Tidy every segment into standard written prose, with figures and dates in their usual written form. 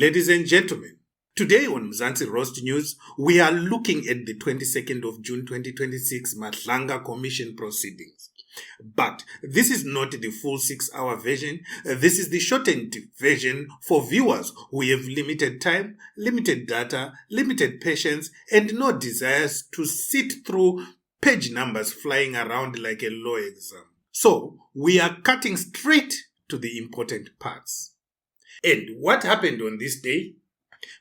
Ladies and gentlemen, today on Mzansi Roast News, we are looking at the 22nd of June 2026 Madlanga Commission proceedings. But this is not the full 6-hour version. This is the shortened version for viewers who have limited time, limited data, limited patience, and no desires to sit through page numbers flying around like a law exam. So, we are cutting straight to the important parts. And what happened on this day?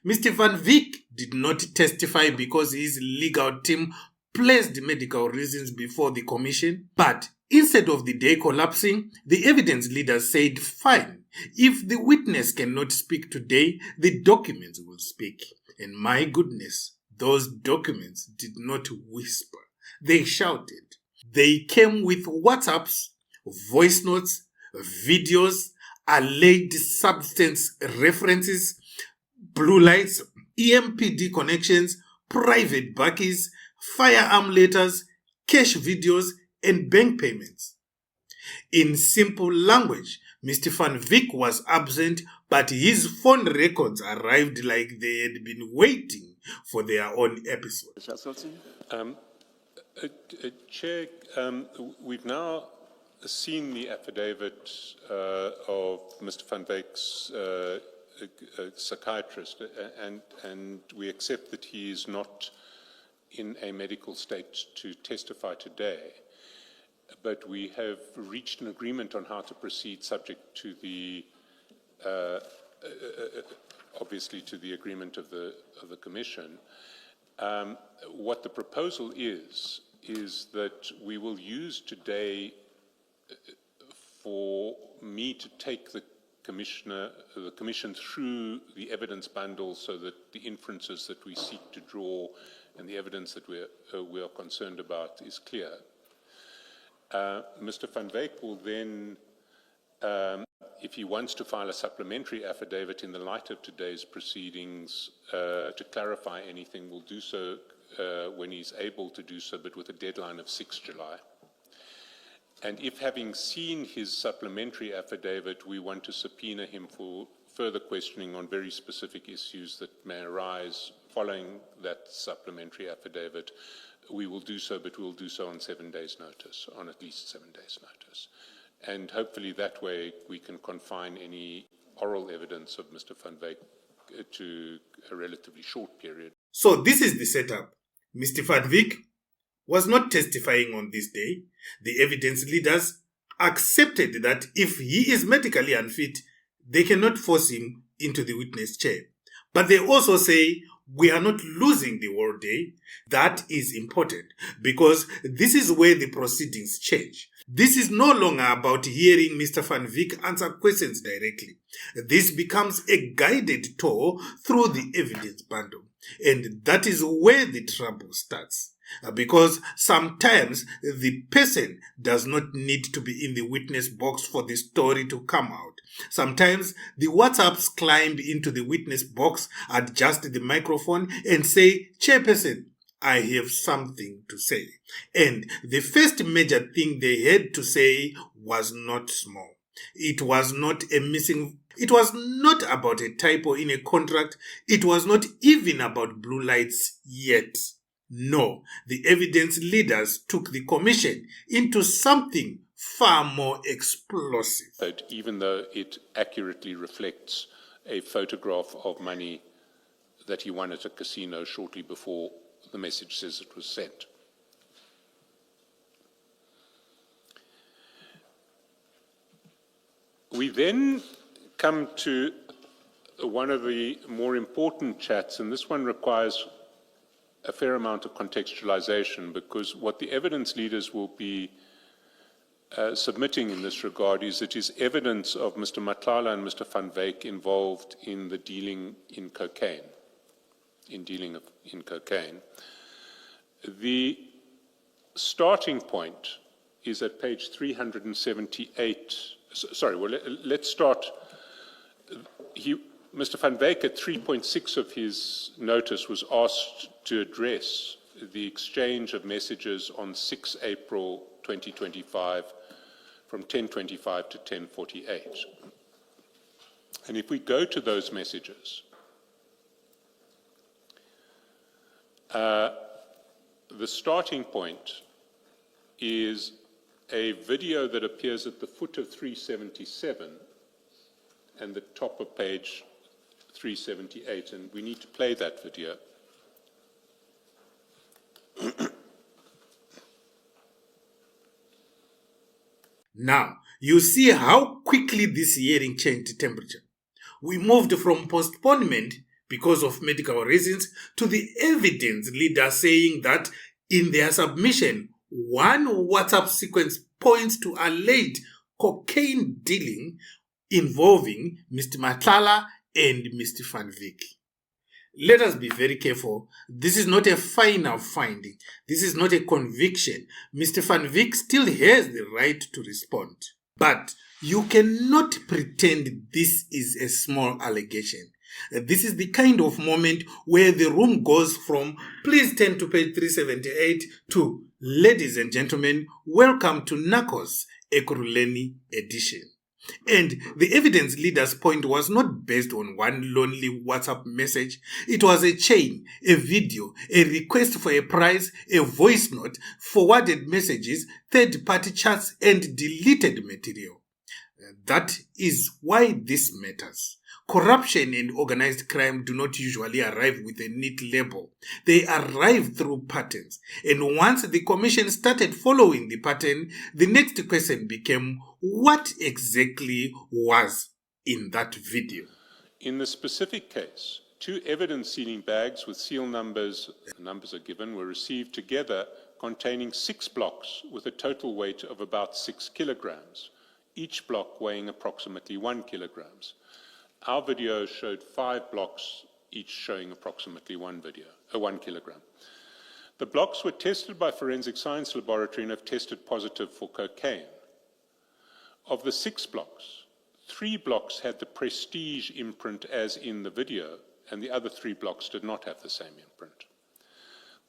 Mr. Van Wyk did not testify because his legal team placed medical reasons before the commission, but instead of the day collapsing, the evidence leaders said, fine, if the witness cannot speak today, the documents will speak. And my goodness, those documents did not whisper. They shouted. They came with WhatsApps, voice notes, videos, alleged substance references, blue lights, EMPD connections, private backies, firearm letters, cash videos, and bank payments. In simple language, Mr. Van Wyk was absent, but his phone records arrived like they had been waiting for their own episode. Chair, we've now seen the affidavit of Mr. Van Wyk's psychiatrist, and we accept that he is not in a medical state to testify today. But we have reached an agreement on how to proceed, subject to the, obviously, to the agreement of the Commission. What the proposal is that we will use today for me to take the Commission through the evidence bundle so that the inferences that we seek to draw and the evidence that we are concerned about is clear. Mr. Van Wyk will then, if he wants to file a supplementary affidavit in the light of today's proceedings to clarify anything, will do so when he's able to do so, but with a deadline of 6 July. And if, having seen his supplementary affidavit, we want to subpoena him for further questioning on very specific issues that may arise following that supplementary affidavit, we will do so, but we'll do so on 7 days' notice, on at least 7 days' notice. And hopefully that way we can confine any oral evidence of Mr. Van Wyk to a relatively short period. So this is the setup. Mr. Van Wyk was not testifying on this day. The evidence leaders accepted that if he is medically unfit, they cannot force him into the witness chair. But they also say, we are not losing the whole day. That is important because this is where the proceedings change. This is no longer about hearing Mr. Van Wyk answer questions directly. This becomes a guided tour through the evidence bundle. And that is where the trouble starts. Because sometimes the person does not need to be in the witness box for the story to come out. Sometimes the WhatsApps climb into the witness box, adjust the microphone and say, Chairperson, I have something to say. And the first major thing they had to say was not small. It was not about a typo in a contract. It was not even about blue lights yet. No, the evidence leaders took the Commission into something far more explosive. But even though it accurately reflects a photograph of money that he won at a casino shortly before the message says it was sent. We then come to one of the more important chats, and this one requires a fair amount of contextualization, because what the evidence leaders will be submitting in this regard is evidence of Mr. Matlala and Mr. Van Wyk involved in the dealing in cocaine, The starting point is at page 378. Sorry, well, let's start. Mr. Van Wyk, at 3.6 of his notice, was asked to address the exchange of messages on 6 April 2025 from 10:25 to 10:48. And if we go to those messages, The starting point is a video that appears at the foot of 377 and the top of page 378, and we need to play that video. Now, you see how quickly this hearing changed temperature. We moved from postponement because of medical reasons to the evidence leader saying that in their submission, one WhatsApp sequence points to alleged cocaine dealing involving Mr. Matlala and Mr. Van Wyk. Let us be very careful. This is not a final finding. This is not a conviction. Mr. Van Wyk still has the right to respond. But you cannot pretend this is a small allegation. This is the kind of moment where the room goes from please turn to page 378 to ladies and gentlemen, welcome to Narcos Ekurhuleni edition. And the evidence leader's point was not based on one lonely WhatsApp message. It was a chain, a video, a request for a prize, a voice note, forwarded messages, third-party chats, and deleted material. That is why this matters. Corruption and organized crime do not usually arrive with a neat label. They arrive through patterns. And once the Commission started following the pattern, the next question became, what exactly was in that video? In the specific case, 2 evidence-sealing bags with seal numbers, the numbers are given, were received together containing 6 blocks with a total weight of about 6 kilograms, each block weighing approximately 1 kilograms. Our video showed 5 blocks, each showing approximately 1 kilogram. The blocks were tested by Forensic Science Laboratory and have tested positive for cocaine. Of the 6 blocks, 3 blocks had the Prestige imprint as in the video, and the other 3 blocks did not have the same imprint.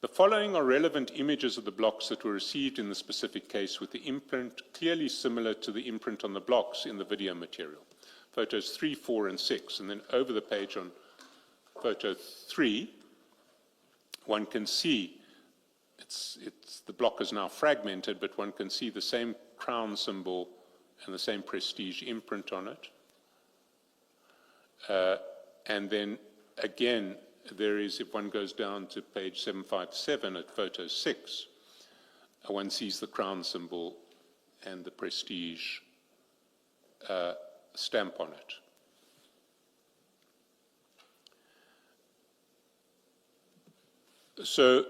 The following are relevant images of the blocks that were received in the specific case with the imprint clearly similar to the imprint on the blocks in the video material. Photos 3, 4, and 6, and then over the page on photo 3, one can see the block is now fragmented, but one can see the same crown symbol and the same Prestige imprint on it. And then again, there is, if one goes down to page 757 at photo 6, one sees the crown symbol and the Prestige stamp on it. So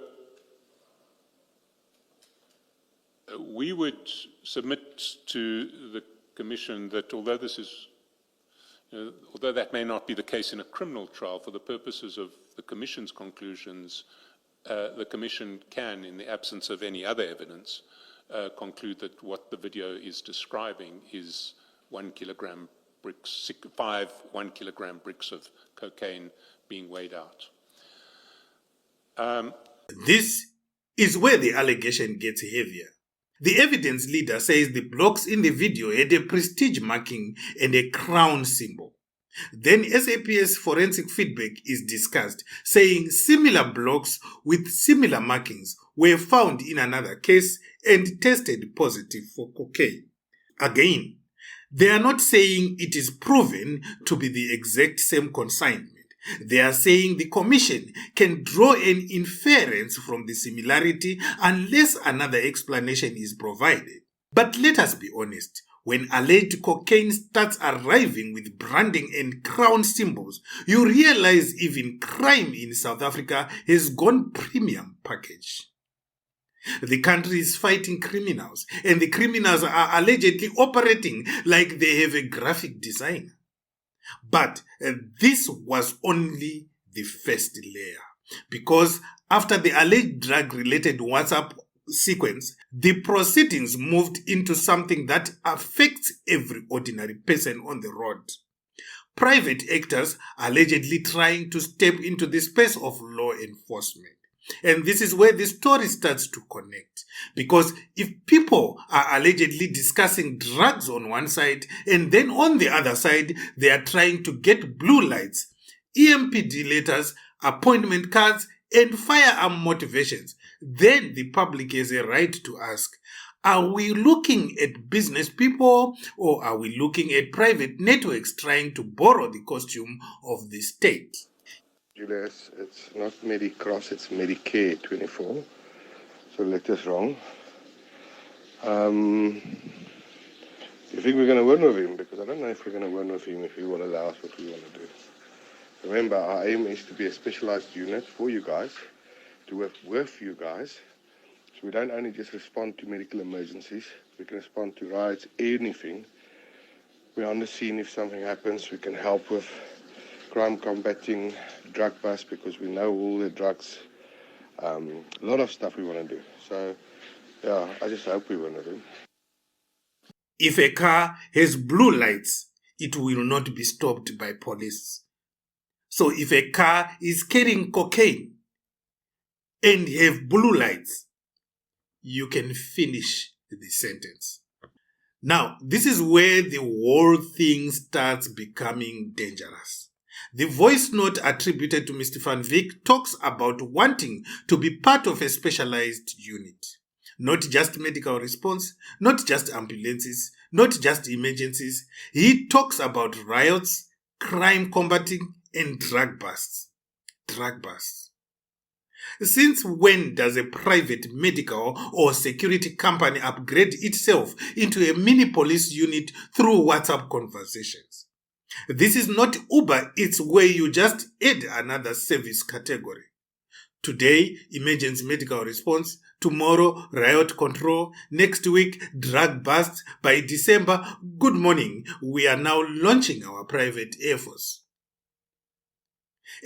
we would submit to the Commission that although this is, although that may not be the case in a criminal trial, for the purposes of the Commission's conclusions, the Commission can, in the absence of any other evidence, conclude that what the video is describing is 1 kilogram bricks, 5 1 kilogram bricks of cocaine being weighed out. This is where the allegation gets heavier. The evidence leader says the blocks in the video had a Prestige marking and a crown symbol. Then SAPS forensic feedback is discussed, saying similar blocks with similar markings were found in another case and tested positive for cocaine. Again, they are not saying it is proven to be the exact same consignment. They are saying the Commission can draw an inference from the similarity unless another explanation is provided. But let us be honest, when alleged cocaine starts arriving with branding and crown symbols, you realize even crime in South Africa has gone premium package. The country is fighting criminals, and the criminals are allegedly operating like they have a graphic designer. But this was only the first layer, because after the alleged drug-related WhatsApp sequence, the proceedings moved into something that affects every ordinary person on the road. Private actors allegedly trying to step into the space of law enforcement. And this is where the story starts to connect. Because if people are allegedly discussing drugs on one side and then on the other side they are trying to get blue lights, EMPD letters, appointment cards, and firearm motivations, then the public has a right to ask, are we looking at business people or are we looking at private networks trying to borrow the costume of the state? Julius, it's not Medicross, it's Medicare 24. So letter's wrong. You think we're going to win with him? Because I don't know if we're going to win with him if he will allow us what we want to do. Remember, our aim is to be a specialized unit for you guys, to work with you guys. So we don't only just respond to medical emergencies, we can respond to riots, anything. We're on the scene if something happens, we can help with crime combating, drug bust, because we know all the drugs, a lot of stuff we want to do. So, yeah, I just hope we win with him. If a car has blue lights, it will not be stopped by police. So if a car is carrying cocaine and have blue lights, you can finish the sentence. Now, this is where the whole thing starts becoming dangerous. The voice note attributed to Mr. Van Wyk talks about wanting to be part of a specialized unit. Not just medical response, not just ambulances, not just emergencies. He talks about riots, crime combating, and drug busts. Drug busts. Since when does a private medical or security company upgrade itself into a mini police unit through WhatsApp conversations? This is not Uber, it's where you just add another service category. Today, emergency medical response. Tomorrow, riot control. Next week, drug bust. By December, good morning, we are now launching our private air force.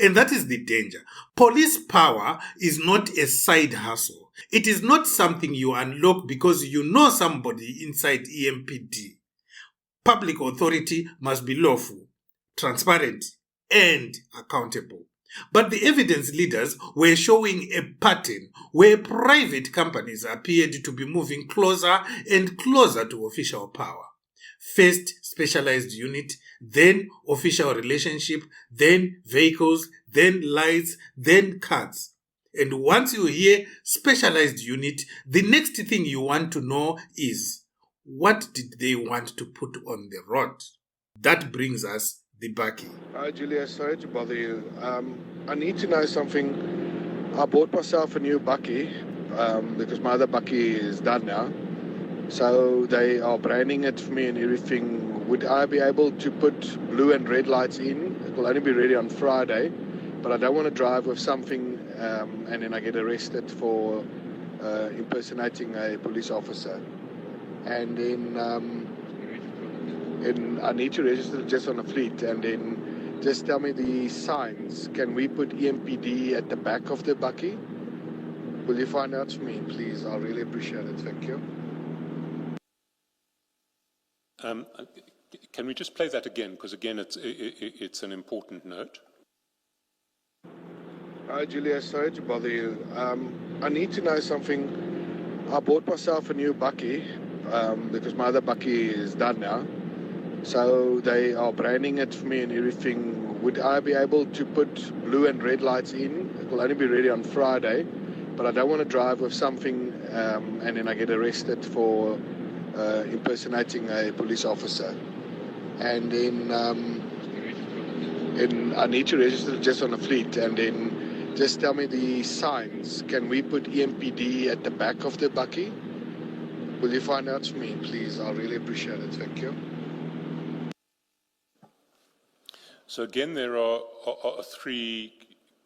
And that is the danger. Police power is not a side hustle. It is not something you unlock because you know somebody inside EMPD. Public authority must be lawful, transparent, and accountable. But the evidence leaders were showing a pattern where private companies appeared to be moving closer and closer to official power. First specialized unit, then official relationship, then vehicles, then lights, then cards. And once you hear specialized unit, the next thing you want to know is, what did they want to put on the road? That brings us the bakkie. Hi, Julia. Sorry to bother you. I need to know something. I bought myself a new bakkie because my other bakkie is done now. So they are branding it for me and everything. Would I be able to put blue and red lights in? It will only be ready on Friday, but I don't want to drive with something and then I get arrested for impersonating a police officer. And then and I need to register just on a fleet, and then just tell me the signs. Can we put EMPD at the back of the bakkie? Will you find out for me, please? I'll really appreciate it. Thank you. Can we just play that again? Because again, it's an important note. Hi, Julia. Sorry to bother you. I need to know something. I bought myself a new bakkie because my other bakkie is done now. So they are branding it for me and everything. Would I be able to put blue and red lights in? It will only be ready on Friday, but I don't want to drive with something and then I get arrested for impersonating a police officer. And then and I need to register just on a fleet, and then just tell me the signs. Can we put EMPD at the back of the bakkie? Will you find out for me, please? I'll really appreciate it. Thank you. So again, there are three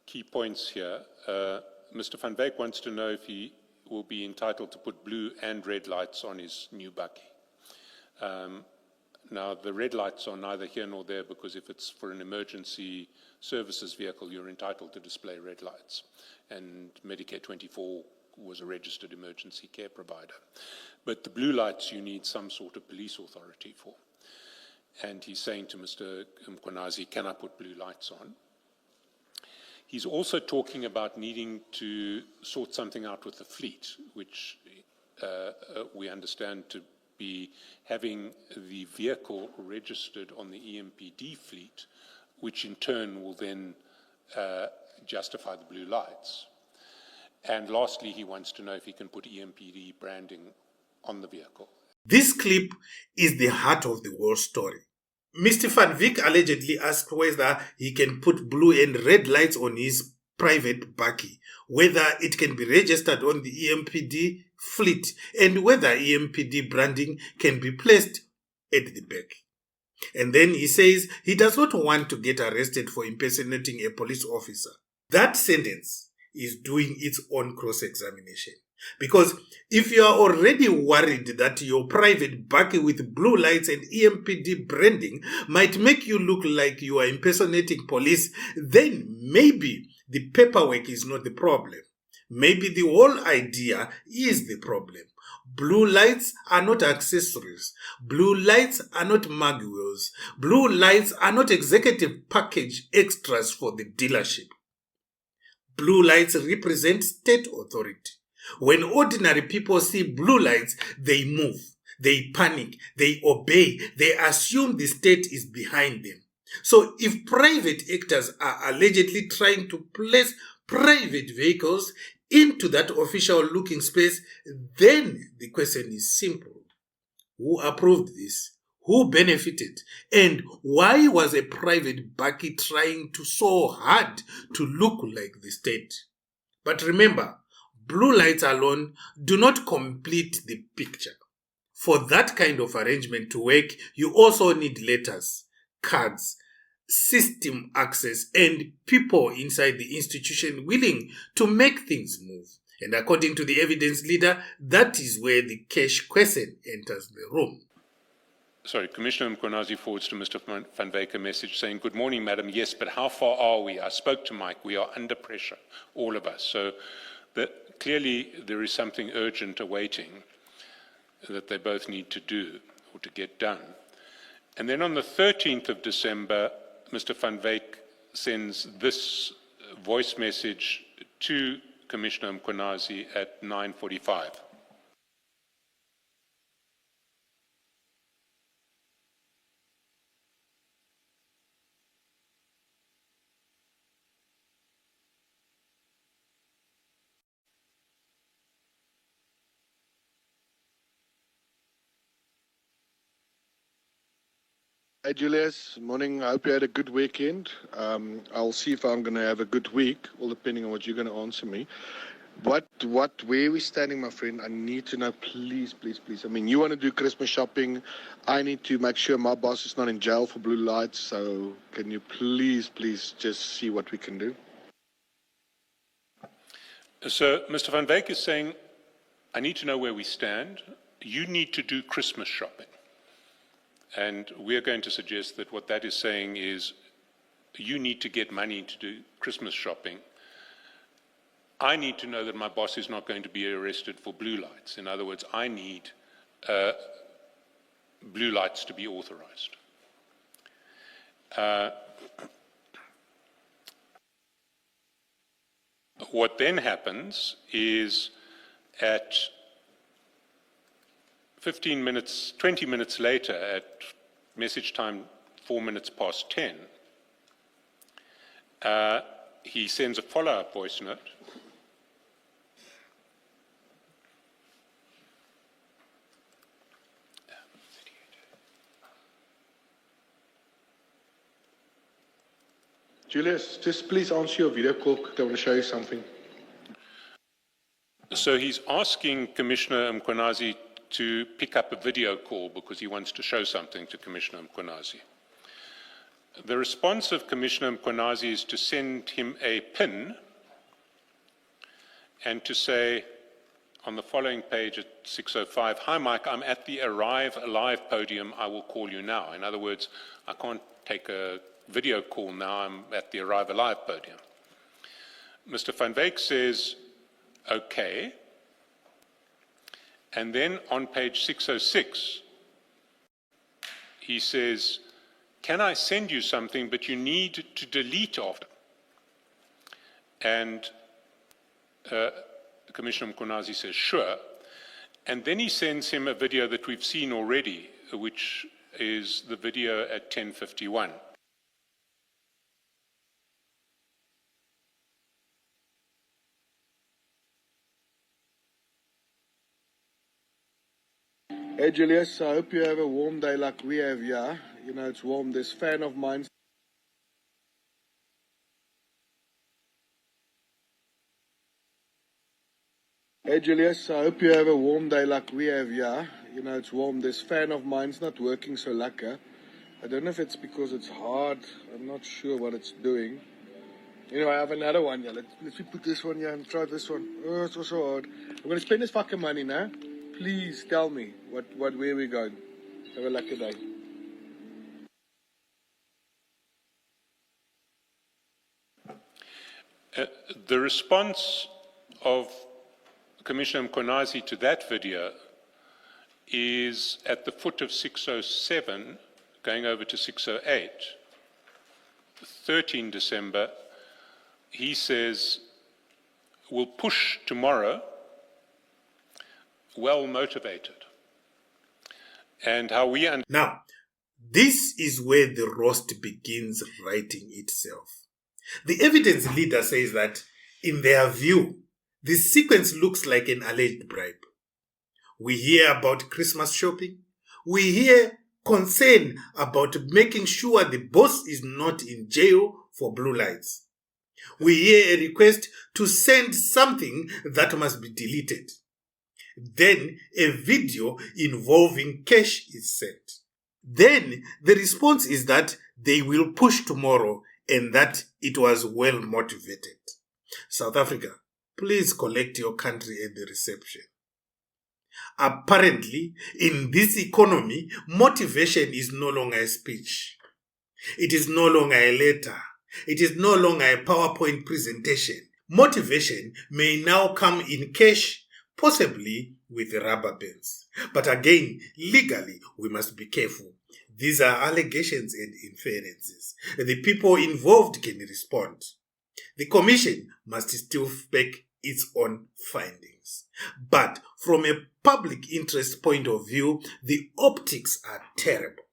key points here. Mr. Van Wyk wants to know if he will be entitled to put blue and red lights on his new bakkie. Now, the red lights are neither here nor there, because if it's for an emergency services vehicle, you're entitled to display red lights. And Medicare 24 was a registered emergency care provider. But the blue lights, you need some sort of police authority for. And he's saying to Mr. Mkonazi, can I put blue lights on? He's also talking about needing to sort something out with the fleet, which we understand to be having the vehicle registered on the EMPD fleet, which in turn will then justify the blue lights. And lastly, he wants to know if he can put EMPD branding on the vehicle. This clip is the heart of the whole story. Mr. Van Wyk allegedly asked whether he can put blue and red lights on his private bakkie, whether it can be registered on the EMPD fleet, and whether EMPD branding can be placed at the back. And then he says he does not want to get arrested for impersonating a police officer. That sentence is doing its own cross-examination. Because if you are already worried that your private bakkie with blue lights and EMPD branding might make you look like you are impersonating police, then maybe the paperwork is not the problem. Maybe the whole idea is the problem. Blue lights are not accessories. Blue lights are not manuals. Blue lights are not executive package extras for the dealership. Blue lights represent state authority. When ordinary people see blue lights, they move, they panic, they obey, they assume the state is behind them. So if private actors are allegedly trying to place private vehicles into that official looking space, then the question is simple. Who approved this? Who benefited? And why was a private bakkie trying to so hard to look like the state? But remember, blue lights alone do not complete the picture. For that kind of arrangement to work, you also need letters, cards, system access, and people inside the institution willing to make things move. And according to the evidence leader, that is where the cash question enters the room. Sorry, Commissioner Mkhwanazi forwards to Mr. Van Wyk a message saying, "Good morning, madam. Yes, but how far are we? I spoke to Mike. We are under pressure, all of us." So clearly there is something urgent awaiting that they both need to do or to get done. And then on the 13th of December, Mr. Van Wyk sends this voice message to Commissioner Mkhwanazi at 9:45. Hey Julius, morning. I hope you had a good weekend. I'll see if I'm going to have a good week, all depending on what you're going to answer me. Where are we standing, my friend? I need to know, please. I mean, you want to do Christmas shopping. I need to make sure my boss is not in jail for blue lights. So can you please just see what we can do? So Mr. Van Wyk is saying, I need to know where we stand. You need to do Christmas shopping. And we're going to suggest that what that is saying is you need to get money to do Christmas shopping. I need to know that my boss is not going to be arrested for blue lights. In other words, I need blue lights to be authorized. What then happens is at 20 minutes later, at message time 4 minutes past 10, he sends a follow-up voice note. Julius, just please answer your video call. I want to show you something. So he's asking Commissioner Mkhwanazi to pick up a video call because he wants to show something to Commissioner Mkhwanazi. The response of Commissioner Mkhwanazi is to send him a pin and to say on the following page at 6:05, "Hi Mike, I'm at the Arrive Alive podium, I will call you now." In other words, I can't take a video call now, I'm at the Arrive Alive podium. Mr. Van Wyk says, okay. And then on page 606, he says, "Can I send you something, but you need to delete after?" And Commissioner Mkhwanazi says, "Sure." And then he sends him a video that we've seen already, which is the video at 10:51. Hey Julius, I hope you have a warm day like we have here. You know, it's warm. This fan of mine. Hey Julius, I hope you have a warm day like we have here. You know, it's warm. This fan of mine's not working so lekker. I don't know if it's because it's hard. I'm not sure what it's doing. Anyway, I have another one here. Let's put this one here and try this one. Oh, it's so hard. I'm going to spend this fucking money now. Please tell me where we're going. Have a lucky day. The response of Commissioner Mkonazi to that video is at the foot of 607, going over to 608, 13 December, he says, we'll push tomorrow, well motivated. And how we Now, this is where the roast begins writing itself. The evidence leader says that, in their view, the sequence looks like an alleged bribe. We hear about Christmas shopping. We hear concern about making sure the boss is not in jail for blue lights. We hear a request to send something that must be deleted. Then a video involving cash is sent. Then the response is that they will push tomorrow and that it was well motivated. South Africa, please collect your country at the reception. Apparently, in this economy, motivation is no longer a speech. It is no longer a letter. It is no longer a PowerPoint presentation. Motivation may now come in cash, possibly with rubber bands. But again, legally, we must be careful. These are allegations and inferences. The people involved can respond. The Commission must still make its own findings. But from a public interest point of view, the optics are terrible.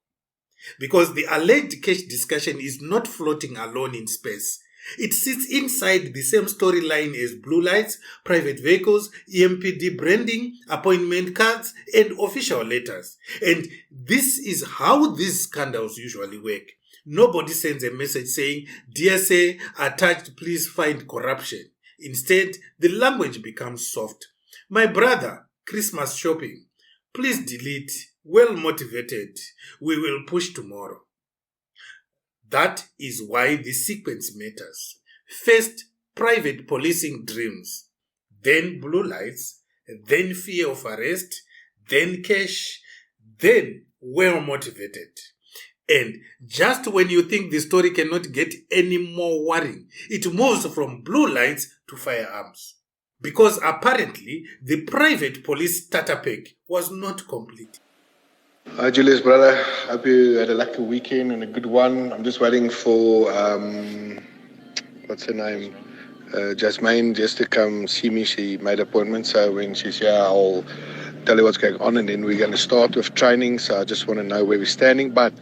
Because the alleged cash discussion is not floating alone in space. It sits inside the same storyline as blue lights, private vehicles, EMPD branding, appointment cards, and official letters. And this is how these scandals usually work. Nobody sends a message saying, DSA attached, please find corruption. Instead, the language becomes soft. My brother, Christmas shopping. Please delete. Well motivated. We will push tomorrow. That is why the sequence matters. First, private policing dreams. Then blue lights. Then fear of arrest. Then cash. Then well motivated. And just when you think the story cannot get any more worrying, it moves from blue lights to firearms. Because apparently, the private police starter pack was not complete. Hi Julius, brother. Hope you had a lucky weekend and a good one. I'm just waiting for, what's her name? Jasmine just to come see me. She made an appointment, so when she's here, I'll tell you what's going on, and then we're going to start with training. So I just want to know where we're standing. But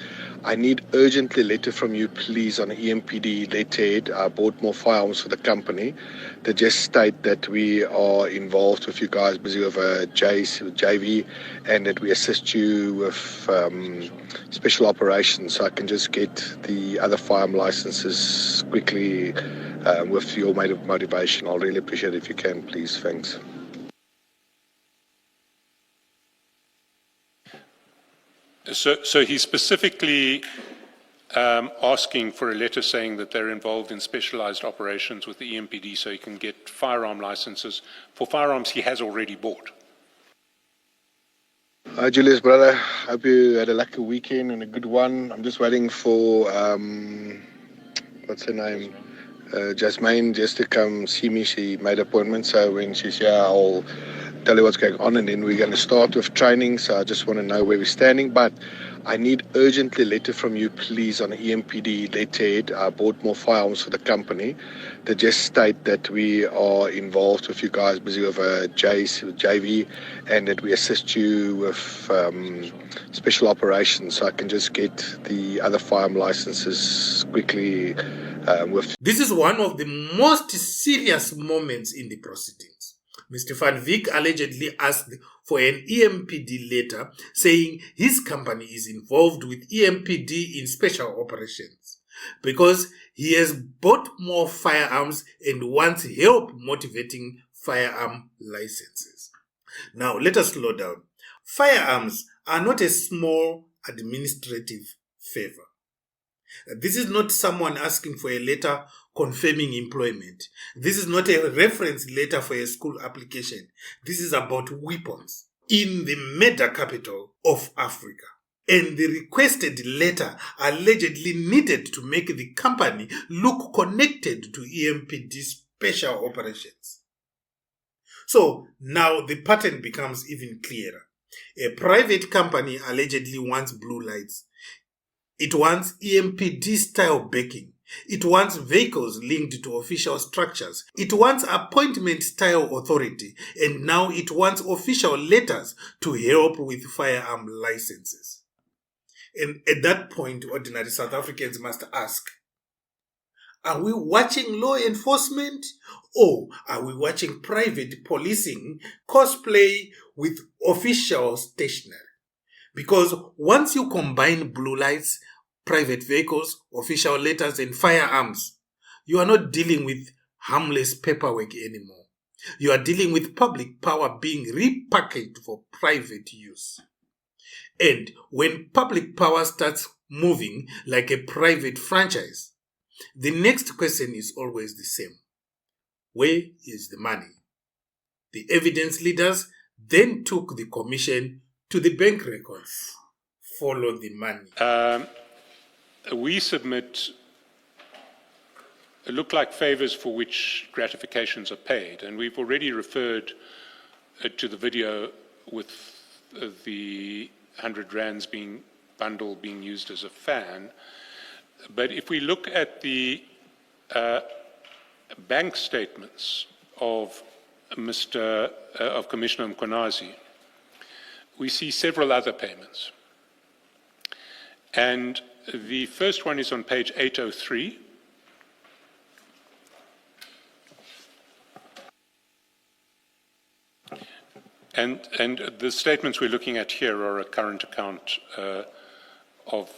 I need urgently a letter from you, please, on EMPD letterhead. I bought more firearms for the company. They just state that we are involved with you guys, busy with a JV, and that we assist you with special operations. So I can just get the other firearm licenses quickly with your motivation. I'll really appreciate it if you can, please. Thanks. So he's specifically asking for a letter saying that they're involved in specialized operations with the EMPD so he can get firearm licenses for firearms he has already bought. Hi Julius, brother. Hope you had a lucky weekend and a good one. I'm just waiting for, what's her name? Jasmine just to come see me. She made an appointment, so when she's here, I'll tell you what's going on, and then we're going to start with training. So I just want to know where we're standing. But I need urgently a letter from you, please, on EMPD letterhead. I bought more firearms for the company. They just state that we are involved with you guys, busy with a JV, and that we assist you with special operations. So I can just get the other firearm licenses quickly with. This is one of the most serious moments in the proceedings. Mr. Van Wyk allegedly asked for an EMPD letter saying his company is involved with EMPD in special operations because he has bought more firearms and wants help motivating firearm licenses. Now, let us slow down. Firearms are not a small administrative favor. This is not someone asking for a letter confirming employment. This is not a reference letter for a school application. This is about weapons in the murder capital of Africa. And the requested letter allegedly needed to make the company look connected to EMPD special operations. So now the pattern becomes even clearer. A private company allegedly wants blue lights. It wants EMPD-style backing. It wants vehicles linked to official structures. It wants appointment-style authority. And now it wants official letters to help with firearm licenses. And at that point, ordinary South Africans must ask, are we watching law enforcement or are we watching private policing cosplay with official stationery? Because once you combine blue lights, private vehicles, official letters, and firearms, you are not dealing with harmless paperwork anymore. You are dealing with public power being repackaged for private use. And when public power starts moving like a private franchise, the next question is always the same. Where is the money? The evidence leaders then took the commission to the bank records. Follow the money. We submit look like favors for which gratifications are paid, and we've already referred to the video with the 100 rands bundle being used as a fan. But if we look at the bank statements of Commissioner Mkonazi, we see several other payments. And the first one is on page 803. And the statements we're looking at here are a current account of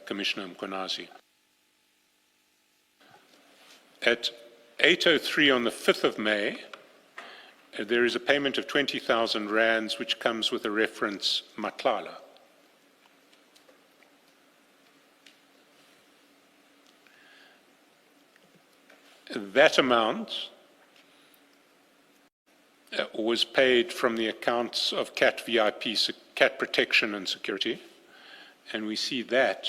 Commissioner Mkonazi. At 8:03 on the 5th of May, there is a payment of 20,000 rands, which comes with a reference Matlala. That amount was paid from the accounts of CAT VIP, CAT Protection and Security, and we see that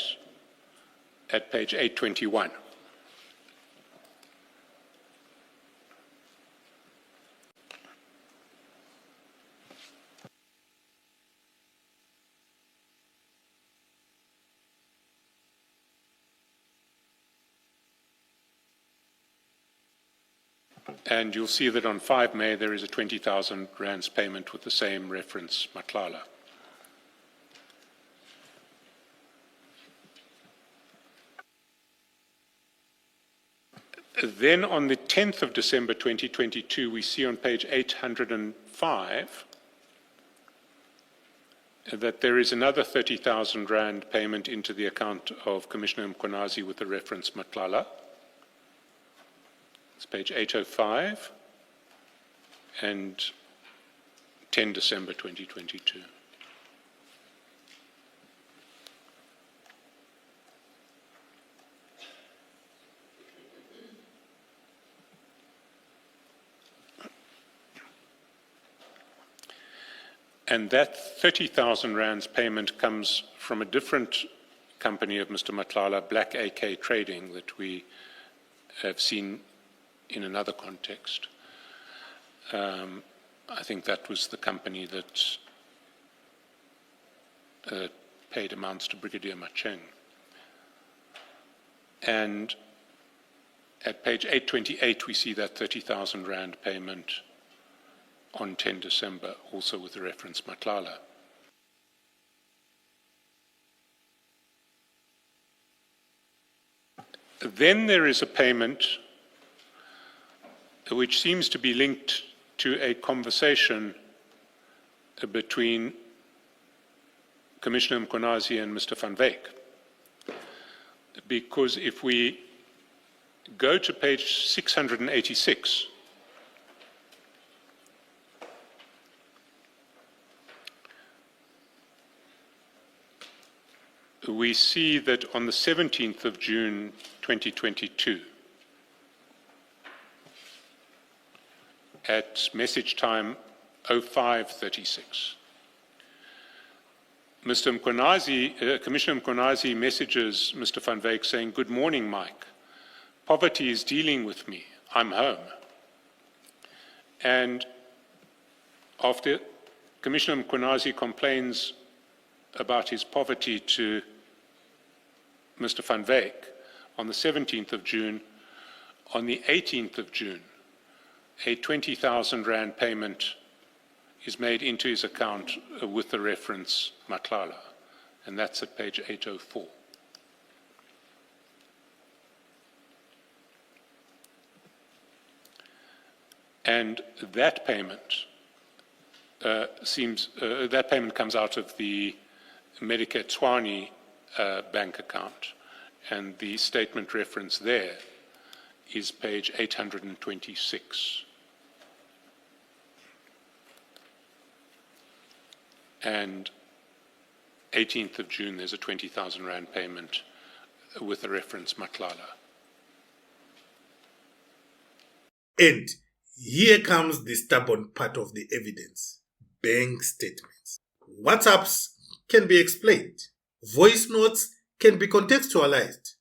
at page 821. And you'll see that on 5 May there is a 20,000 rands payment with the same reference, Matlala. Then on the 10th of December 2022, we see on page 805 that there is another 30,000 rand payment into the account of Commissioner Mkonazi with the reference Matlala. It's page 805 and 10 December 2022. And that 30,000 rands payment comes from a different company of Mr. Matlala, Black AK Trading, that we have seen in another context. I think that was the company that paid amounts to Brigadier Macheng. And at page 828, we see that 30,000 rand payment on 10 December, also with the reference Matlala. Then there is a payment which seems to be linked to a conversation between Commissioner Mkonazi and Mr. van Wyk. Because if we go to page 686, we see that on the 17th of June 2022, at message time 05:36, Commissioner Mkonazi messages Mr. van Wyk saying, "Good morning, Mike. Poverty is dealing with me. I'm home." And after Commissioner Mkonazi complains about his poverty to Mr. van Wyk on the 17th of June, on the 18th of June, a 20,000 Rand payment is made into his account with the reference Matlala, and that's at page 804. And that payment that payment comes out of the Medicare Tshwane bank account, and the statement reference there is page 826. And 18th of June, there's a 20,000 Rand payment with the reference Matlala. And here comes the stubborn part of the evidence: bank statements. WhatsApps can be explained. Voice notes can be contextualized.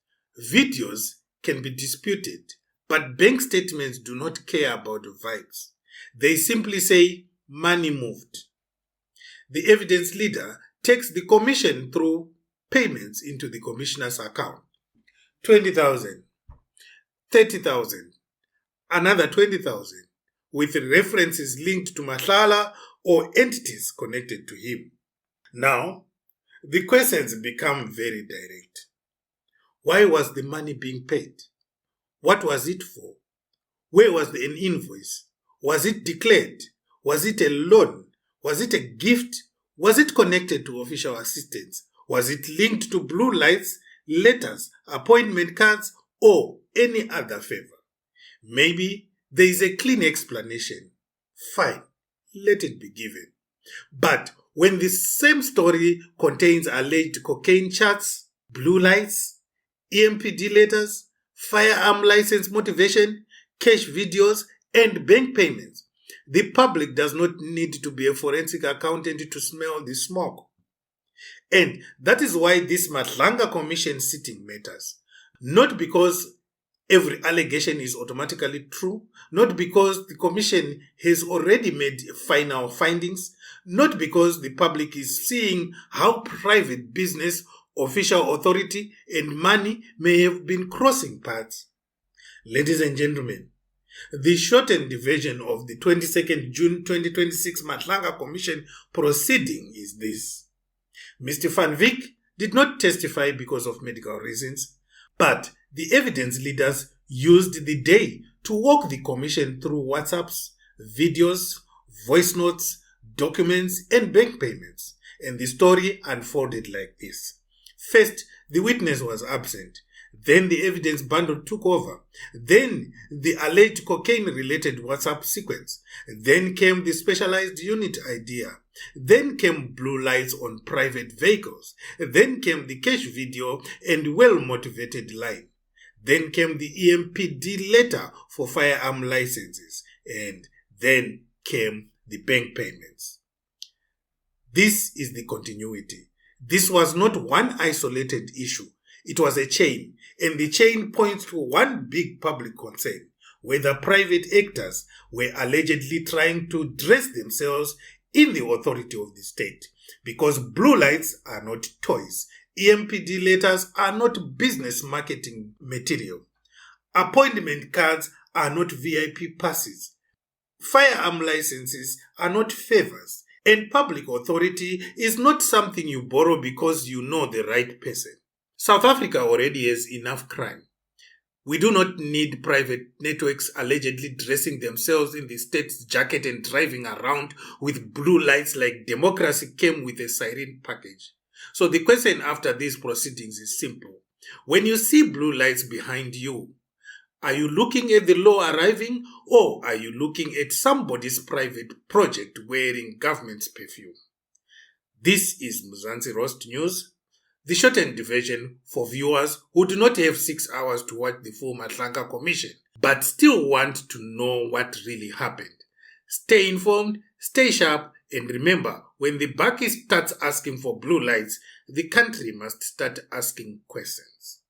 Videos can be disputed. But bank statements do not care about the vibes. They simply say, money moved. The evidence leader takes the commission through payments into the commissioner's account. 20,000, 30,000, another 20,000, with references linked to Matlala or entities connected to him. Now, the questions become very direct. Why was the money being paid? What was it for? Where was an invoice? Was it declared? Was it a loan? Was it a gift? Was it connected to official assistance? Was it linked to blue lights, letters, appointment cards, or any other favor? Maybe there is a clean explanation. Fine, let it be given. But when the same story contains alleged cocaine charts, blue lights, EMPD letters, firearm license motivation, cash videos, and bank payments, the public does not need to be a forensic accountant to smell the smoke. And that is why this Madlanga Commission sitting matters. Not because every allegation is automatically true, not because the Commission has already made final findings, not because the public is seeing how private business, official authority, and money may have been crossing paths. Ladies and gentlemen, the shortened version of the 22nd June 2026 Madlanga Commission proceeding is this. Mr. van Wyk did not testify because of medical reasons, but the evidence leaders used the day to walk the commission through WhatsApps, videos, voice notes, documents, and bank payments. And the story unfolded like this. First, the witness was absent. Then the evidence bundle took over. Then the alleged cocaine-related WhatsApp sequence. Then came the specialized unit idea. Then came blue lights on private vehicles. Then came the cash video and well-motivated line. Then came the EMPD letter for firearm licenses. And then came the bank payments. This is the continuity. This was not one isolated issue. It was a chain, and the chain points to one big public concern, whether private actors were allegedly trying to dress themselves in the authority of the state, because blue lights are not toys, EMPD letters are not business marketing material, appointment cards are not VIP passes, firearm licenses are not favors, and public authority is not something you borrow because you know the right person. South Africa already has enough crime. We do not need private networks allegedly dressing themselves in the state's jacket and driving around with blue lights like democracy came with a siren package. So the question after these proceedings is simple. When you see blue lights behind you, are you looking at the law arriving, or are you looking at somebody's private project wearing government's perfume? This is Mzansi Roast News, the shortened version for viewers who do not have 6 hours to watch the full Madlanga Commission, but still want to know what really happened. Stay informed, stay sharp, and remember, when the Baki starts asking for blue lights, the country must start asking questions.